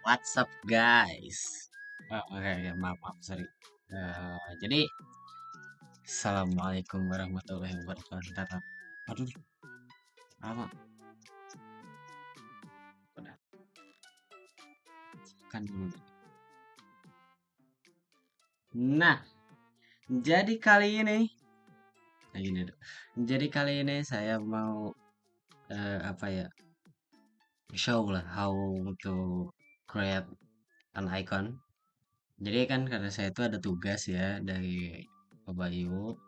What's up guys? Oke, oke, maaf, maaf, sorry. Jadi, Assalamualaikum warahmatullahi wabarakatuh. Aduh, apa? Udah, kan dulu. Nah, jadi kali ini, nah gini deh. Jadi kali ini saya mau apa ya? Show lah how to create an icon. Jadi kan karena saya itu ada tugas ya dari Pak Bayu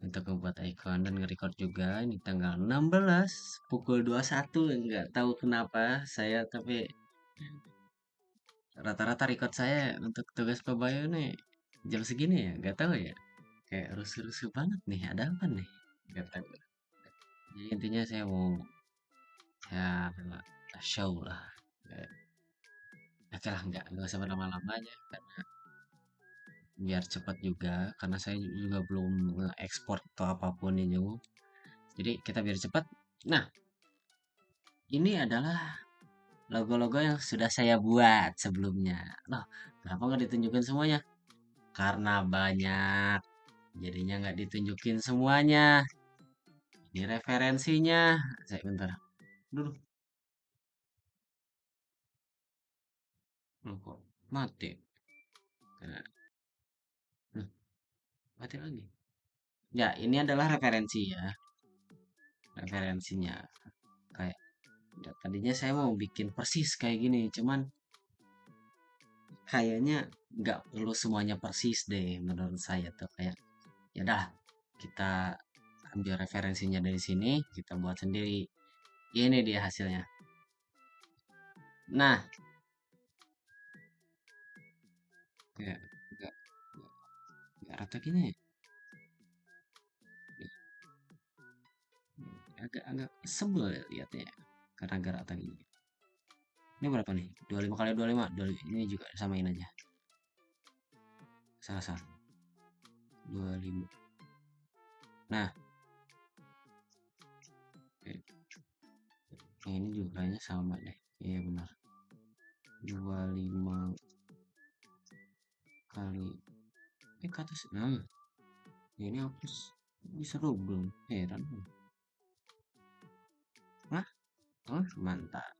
untuk membuat icon dan nge-record juga ini tanggal 16 pukul 21, nggak tahu kenapa saya tapi rata-rata record saya untuk tugas Pabayo nih jam segini ya nggak tahu ya, kayak rusuh-rusuh banget nih, ada apa nih, nggak tahu. Jadi intinya saya mau ya show lah. Eh, Oke lah, nggak usah lama-lama aja karena biar cepat juga, karena saya juga belum nge-export atau apapun itu, jadi kita biar cepat. Nah, ini adalah logo-logo yang sudah saya buat sebelumnya. Loh, kenapa nggak ditunjukin semuanya? Karena banyak, jadinya nggak ditunjukin semuanya. Ini referensinya. Saya bentar. Dulu, loh kok mati? Nah, loh, mati lagi. Ya, ini adalah referensi ya. Referensinya. Kayak ya, tadinya saya mau bikin persis kayak gini, cuman kayaknya nggak perlu semuanya persis deh menurut saya tuh, kayak ya dah, kita ambil referensinya dari sini, kita buat sendiri. Ini dia hasilnya. Nah, kayak agak agak rata gini ya. Agak sebel ya lihatnya karena agak rata gini. Ini berapa nih? 25 kali 25. Ini juga samain aja. Salah salah. 25. Nah, ini juga kayaknya sama deh. Iya benar. 25 kali ke atas. Nah, ini hapus. Bisa belum? Heran. Nah, oh, mantap.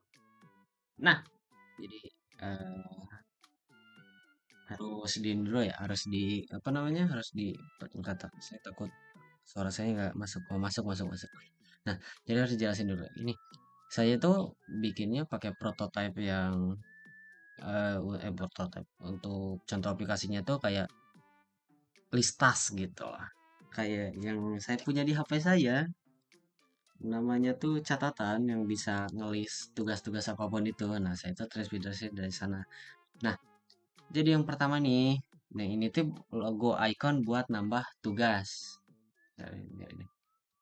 Nah, jadi eh, harus di dulu ya, harus di apa namanya, harus di kata, saya takut suara saya nggak masuk. Oh, masuk, masuk, masuk. Nah, jadi harus dijelasin dulu ini, saya tuh bikinnya pakai prototype yang prototype untuk contoh aplikasinya tuh kayak listas gitu lah, kayak yang saya punya di HP saya, namanya tuh catatan yang bisa ngelis tugas-tugas apapun itu. Nah, saya tuh terinspirasi dari sana. Nah, jadi yang pertama nih, nah ini tuh logo icon buat nambah tugas.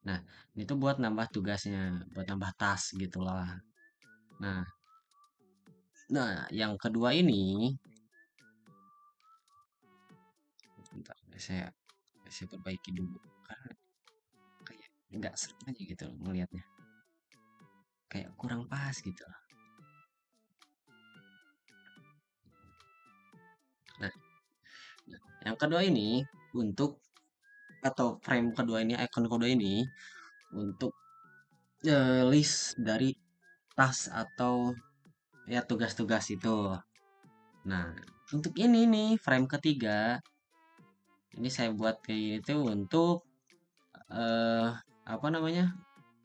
Nah, ini tuh buat nambah tugasnya, buat nambah tas gitu lah. Nah, yang kedua ini, bentar, saya perbaiki dulu karena kayak nggak seru aja gitu loh ngelihatnya, kayak kurang pas gitu loh. Nah, yang kedua ini untuk atau frame kedua ini, icon kedua ini untuk list dari tas atau ya tugas-tugas itu. Nah, untuk ini nih frame ketiga, ini saya buat kayak gitu untuk eh apa namanya?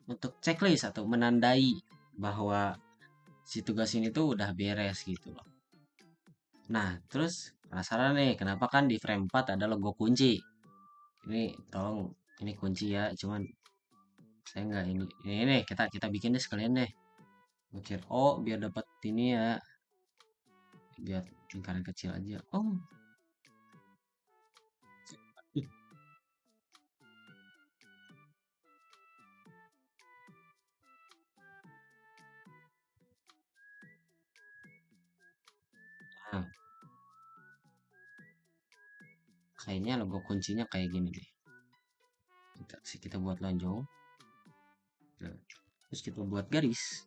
Untuk checklist atau menandai bahwa si tugas ini tuh udah beres gitu loh. Nah, terus penasaran nih, kenapa kan di frame 4 ada logo kunci? Ini tolong, ini kunci ya, cuman saya nggak ini nih, kita kita bikin deh sekalian deh. Ukir O biar dapat ini ya, biar lingkaran kecil aja. Oh, nah, kayaknya logo kuncinya kayak gini deh. Kita buat lonjong. Nah, terus kita buat garis.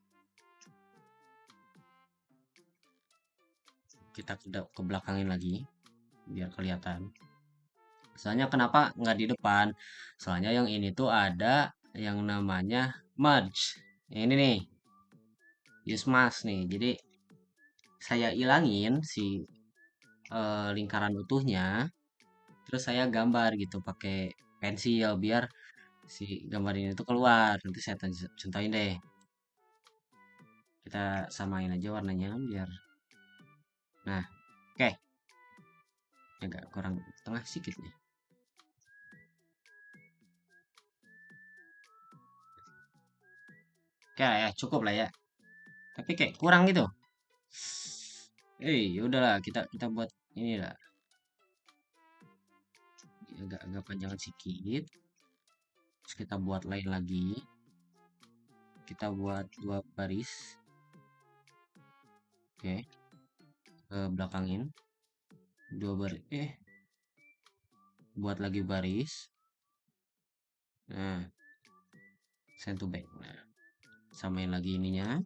kita ke belakangin lagi biar kelihatan. Soalnya kenapa nggak di depan? Soalnya yang ini tuh ada yang namanya merge. Ini nih, use mask nih. Jadi saya ilangin si lingkaran utuhnya, terus saya gambar gitu pakai pensil biar si gambar ini tuh keluar. Nanti saya contohin deh. Kita samain aja warnanya biar. Nah, oke. Agak kurang tengah sedikit nih. Oke lah ya, cukup lah ya. Tapi kayak kurang gitu. Udahlah kita kita buat ini lah. Agak panjang sedikit. Terus kita buat lain lagi. Kita buat 2 baris. Oke. Ke belakangin. 2 baris. Buat lagi baris. Nah, send to back. Nah, samain lagi ininya.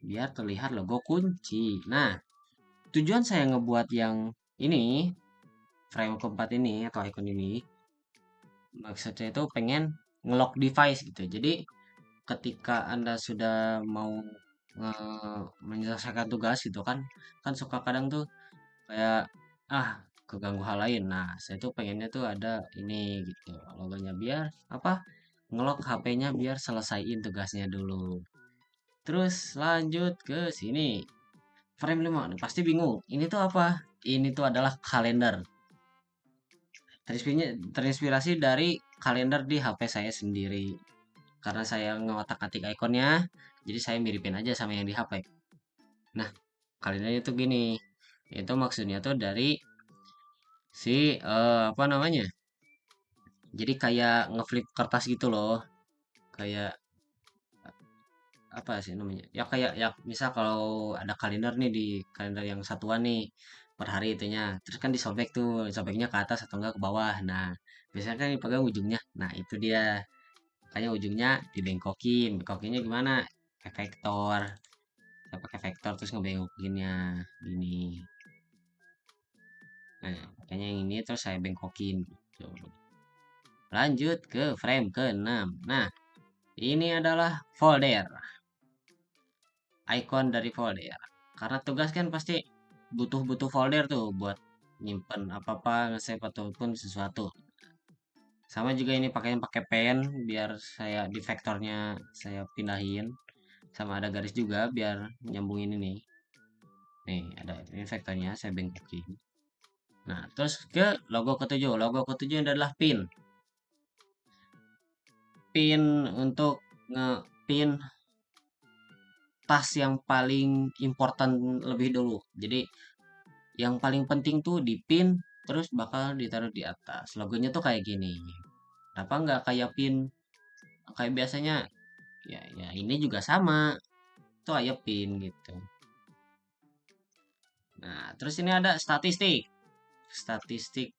Biar terlihat logo kunci. Nah, tujuan saya ngebuat yang ini, frame keempat ini atau icon ini, maksudnya itu pengen ngelock device gitu. Jadi ketika Anda sudah mau menyelesaikan tugas gitu kan, kan suka kadang tuh kayak ah keganggu hal lain. Nah, saya tuh pengennya tuh ada ini gitu logonya biar apa? Ngelock HP-nya biar selesaiin tugasnya dulu. Terus lanjut ke sini. Frame 5 nih, pasti bingung. Ini tuh apa? Ini tuh adalah kalender. Terinspirasi dari kalender di HP saya sendiri. Karena saya ngotak-atik ikonnya, jadi saya miripin aja sama yang di HP. Nah, kalendernya tuh gini. Itu maksudnya tuh dari si apa namanya? Jadi kayak ngeflip kertas gitu loh. Kayak apa sih namanya? Ya kayak ya misal kalau ada kalender nih di kalender yang satuan nih per hari itunya. Terus kan disobek tuh, sobeknya ke atas atau enggak ke bawah. Nah, biasanya kan dipegang ujungnya. Nah, itu dia. Makanya ujungnya dibengkokin. Bengkokinnya gimana? Kayak vektor. Saya pakai vektor terus ngebengokinnya gini. Nah, makanya yang ini terus saya bengkokin gitu. Lanjut ke frame ke-6. Nah, ini adalah folder. Icon dari folder. Karena tugas kan pasti butuh-butuh folder tuh buat nyimpen apa-apa, nge-save ataupun sesuatu. Sama juga ini pakai pen biar saya di vektornya saya pindahin. Sama ada garis juga biar nyambungin ini. Nih, ada ini vektornya saya bengkokin. Nah, terus ke logo ketujuh. Logo ketujuh adalah pin. Pin untuk nge-pin tas yang paling important lebih dulu. Jadi yang paling penting tuh dipin terus bakal ditaruh di atas. Logonya tuh kayak gini. Kenapa nggak kayak pin kayak biasanya? Ya ini juga sama. Tuh kayak pin gitu. Nah, terus ini ada statistik. Statistik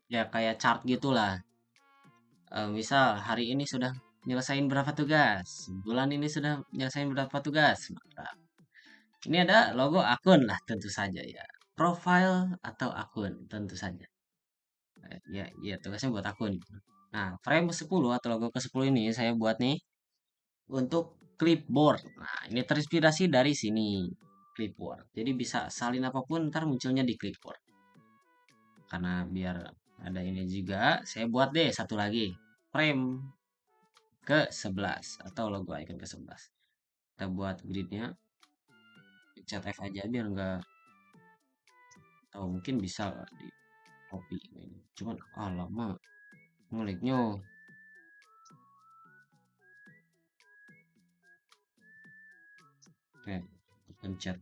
ya kayak chart gitulah. Misal hari ini sudah nyelesain berapa tugas, bulan ini sudah nyelesain berapa tugas. Mantap. Ini ada logo akun lah tentu saja ya. Profile atau akun tentu saja. Ya tugasnya buat akun. Nah, frame 10 atau logo ke-10 ini saya buat nih untuk clipboard. Nah, ini terinspirasi dari sini. Clipboard. Jadi bisa salin apapun ntar munculnya di clipboard. Karena biar ada ini juga, saya buat deh satu lagi. Frame ke-11 atau logo icon ke-11. Kita buat gridnya. Pencet F aja biar nggak tahu mungkin bisa di copy ini. Cuman lama ngeliknya. Oke, pencet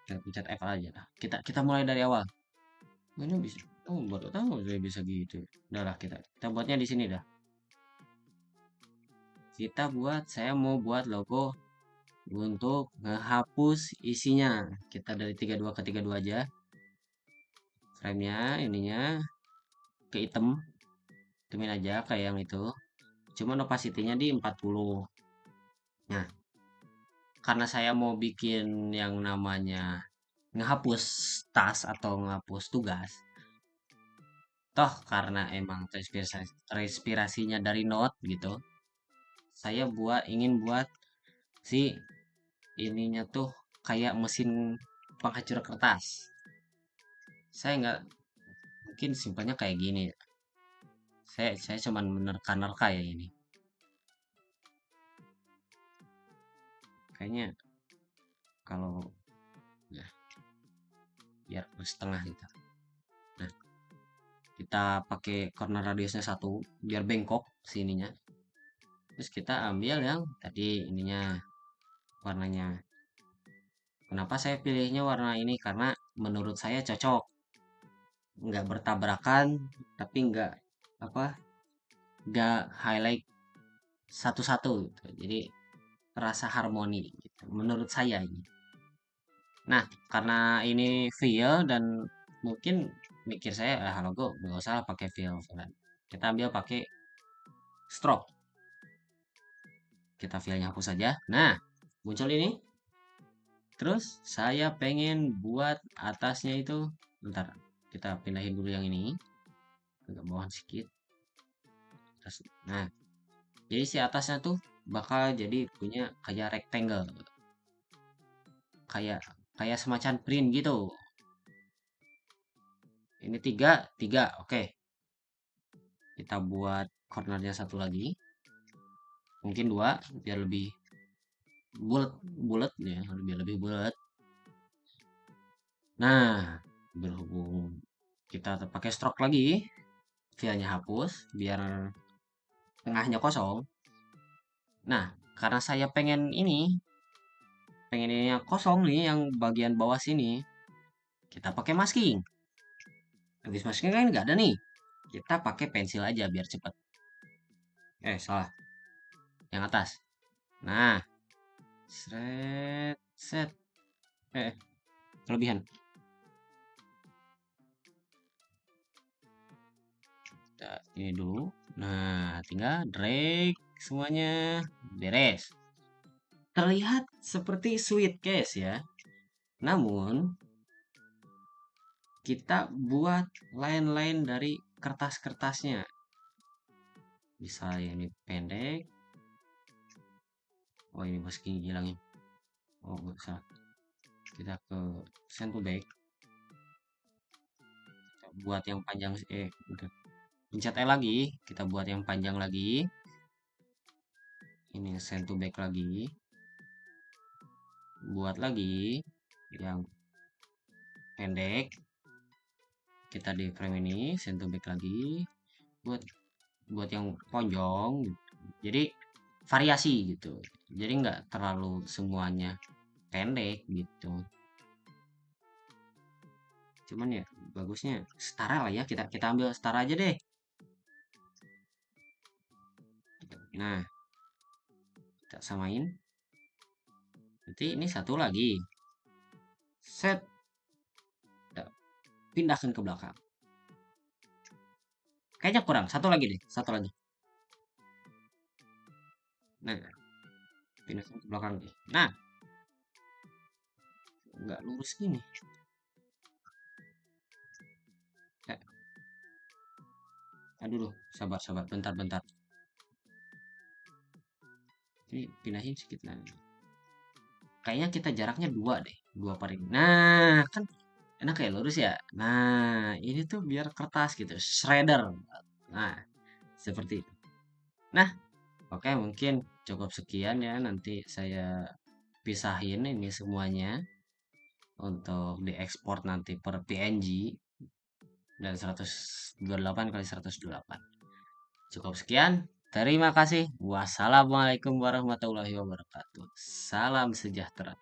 pencet F aja lah. Kita mulai dari awal. Ini bisa. Oh, baru tahu saya bisa gitu. Udah lah kita buatnya di sini dah. Saya mau buat logo untuk menghapus isinya. Kita dari 32 ke 32 aja. Frame-nya ininya ke hitam. Hitamin aja kayak yang itu. Cuman opacity-nya di 40. Nah, karena saya mau bikin yang namanya ngehapus tas atau ngehapus tugas, toh karena emang terinspirasinya dari Note gitu, saya ingin buat si ininya tuh kayak mesin penghancur kertas. Saya nggak mungkin simpelnya kayak gini. Saya cuman menerka-nerka ya ini. Kayaknya kalau ya biar plus setengah gitu. Nah, kita pakai corner radiusnya 1 biar bengkok sininya. Terus kita ambil yang tadi ininya warnanya. Kenapa saya pilihnya warna ini? Karena menurut saya cocok. Nggak bertabrakan, tapi apa nggak highlight satu-satu gitu. Jadi terasa harmoni gitu. Menurut saya ini. Nah, karena ini feel dan mungkin mikir saya logo nggak usah lah pakai feel kan. Kita ambil pakai stroke. Kita filenya hapus saja. Nah, muncul ini. Terus saya pengen buat atasnya itu, bentar, kita pindahin dulu yang ini, agak bawah sedikit. Nah, jadi si atasnya tuh bakal jadi punya kayak rectangle, kayak kayak semacam print gitu. Ini tiga, tiga, oke. Kita buat cornernya satu lagi, mungkin dua, biar lebih bulat, bulat ya, lebih lebih bulat. Nah, berhubung kita pakai stroke lagi, filenya hapus, biar tengahnya kosong. Nah, karena saya pengen ini yang kosong nih, yang bagian bawah sini, kita pakai masking. Habis masking kan nggak ada nih. Kita pakai pensil aja biar cepet. Salah. Yang atas. Nah, set. Kelebihan. Kita ini dulu. Nah, tinggal drag semuanya. Beres. Terlihat seperti sweet case ya. Namun, kita buat line-line dari kertas-kertasnya. Bisa ini pendek. Oh, ini masking hilangin. Oh, nggak salah. Kita ke send to back. Kita buat yang panjang. Udah. Pencet E lagi. Kita buat yang panjang lagi. Ini send to back lagi. Buat lagi yang pendek. Kita di frame ini send to back lagi. Buat yang ponjong. Jadi variasi gitu. Jadi nggak terlalu semuanya pendek gitu. Cuman ya bagusnya setara lah ya, kita ambil setara aja deh. Nah, kita samain. Nanti ini satu lagi. Set. Kita pindahkan ke belakang. Kayaknya kurang. Satu lagi deh. Satu lagi. Nah, pindahkan ke belakang deh. Nah, nggak lurus gini. Aduh, sabar, bentar. Ini pindahin sedikit lagi. Kayaknya kita jaraknya 2 deh. 2 per ini. Nah, kan enak kayak lurus ya. Nah, ini tuh biar kertas gitu. Shredder. Nah, seperti itu. Nah, oke mungkin cukup sekian ya. Nanti saya pisahin ini semuanya untuk diekspor nanti per PNG dan 128 kali 128. Cukup sekian. Terima kasih. Wassalamualaikum warahmatullahi wabarakatuh. Salam sejahtera.